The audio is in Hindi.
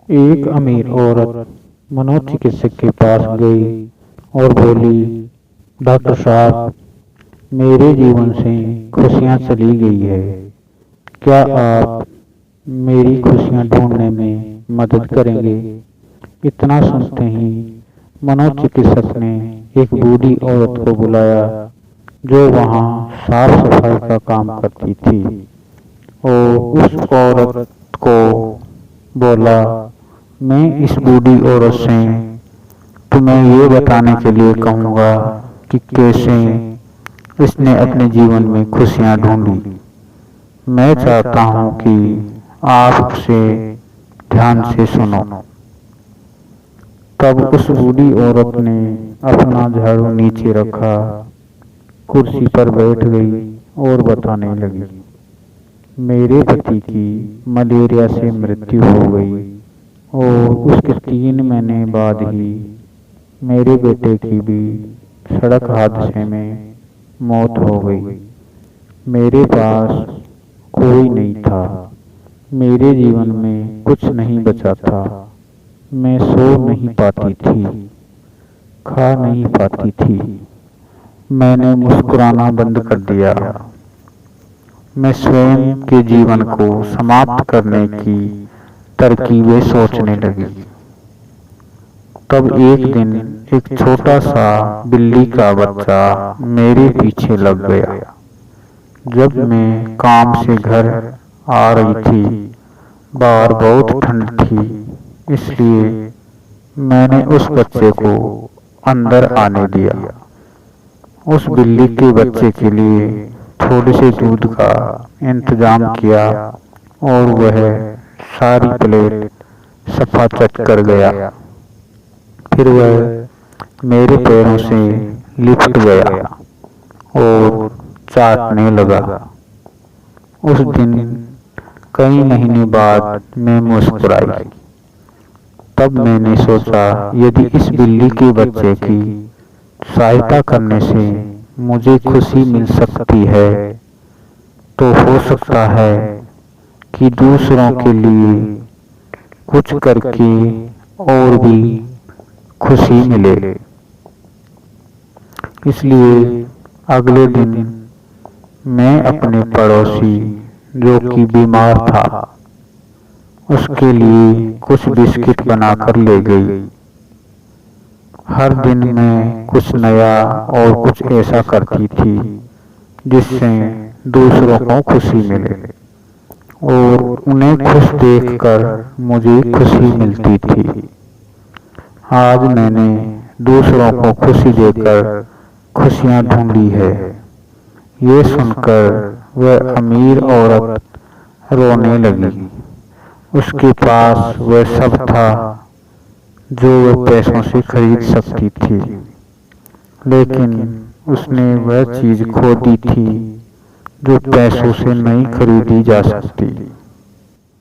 एक अमीर औरत मनोचिकित्सक के पास गई और बोली, डॉक्टर साहब, मेरे जीवन से खुशियां चली गई है। क्या आप मेरी खुशियां ढूंढने में मदद करेंगे? इतना सुनते ही मनोचिकित्सक ने एक बूढ़ी औरत को बुलाया जो वहां साफ सफाई का काम करती थी, और उस औरत को बोला, मैं इस बूढ़ी औरत से तुम्हें ये बताने के लिए कहूँगा कि कैसे इसने अपने जीवन में खुशियाँ ढूंढी। मैं चाहता हूँ कि आप उसे ध्यान से सुनो। तब उस बूढ़ी औरत ने अपना झाड़ू नीचे रखा, कुर्सी पर बैठ गई और बताने लगी, मेरे पति की मलेरिया से मृत्यु हो गई और उसके 3 महीने बाद ही मेरे बेटे की भी सड़क हादसे में मौत हो गई। मेरे पास कोई नहीं था, मेरे जीवन में कुछ नहीं बचा था। मैं सो नहीं पाती थी, खा नहीं पाती थी। मैंने मुस्कुराना बंद कर दिया। मैं स्वयं के जीवन को समाप्त करने की तरकीबें सोचने लगी। तब एक दिन एक छोटा सा बिल्ली का बच्चा मेरे पीछे लग गया। जब मैं काम से घर आ रही थी, बाहर बहुत ठंड थी, इसलिए मैंने उस बच्चे को अंदर आने दिया। उस बिल्ली के बच्चे के लिए थोड़े से दूध का इंतजाम किया और वह सारी प्लेट सफा चट कर गया। फिर वह मेरे पैरों से लिपट गया और चाटने लगा। उस दिन कई महीने बाद मैं मुस्कुराई। तब मैंने सोचा, यदि इस बिल्ली के बच्चे की सहायता करने से मुझे खुशी मिल सकती है, तो हो सकता है कि दूसरों के लिए कुछ करके और भी खुशी मिले। इसलिए अगले दिन मैं अपने पड़ोसी जो कि बीमार था, उसके लिए कुछ बिस्किट बनाकर ले गई। हर दिन मैं कुछ नया और कुछ ऐसा करती थी जिससे दूसरों को खुशी मिले, और उन्हें खुश देखकर मुझे खुशी मिलती थी। आज मैंने दूसरों को खुशी देकर खुशियां ढूंढी है। ये सुनकर वह अमीर औरत रोने लगी। उसके पास वह सब था जो वह पैसों से खरीद सकती थी, लेकिन उसने वह चीज खो दी थी जो पैसों से नहीं खरीदी जा सकती।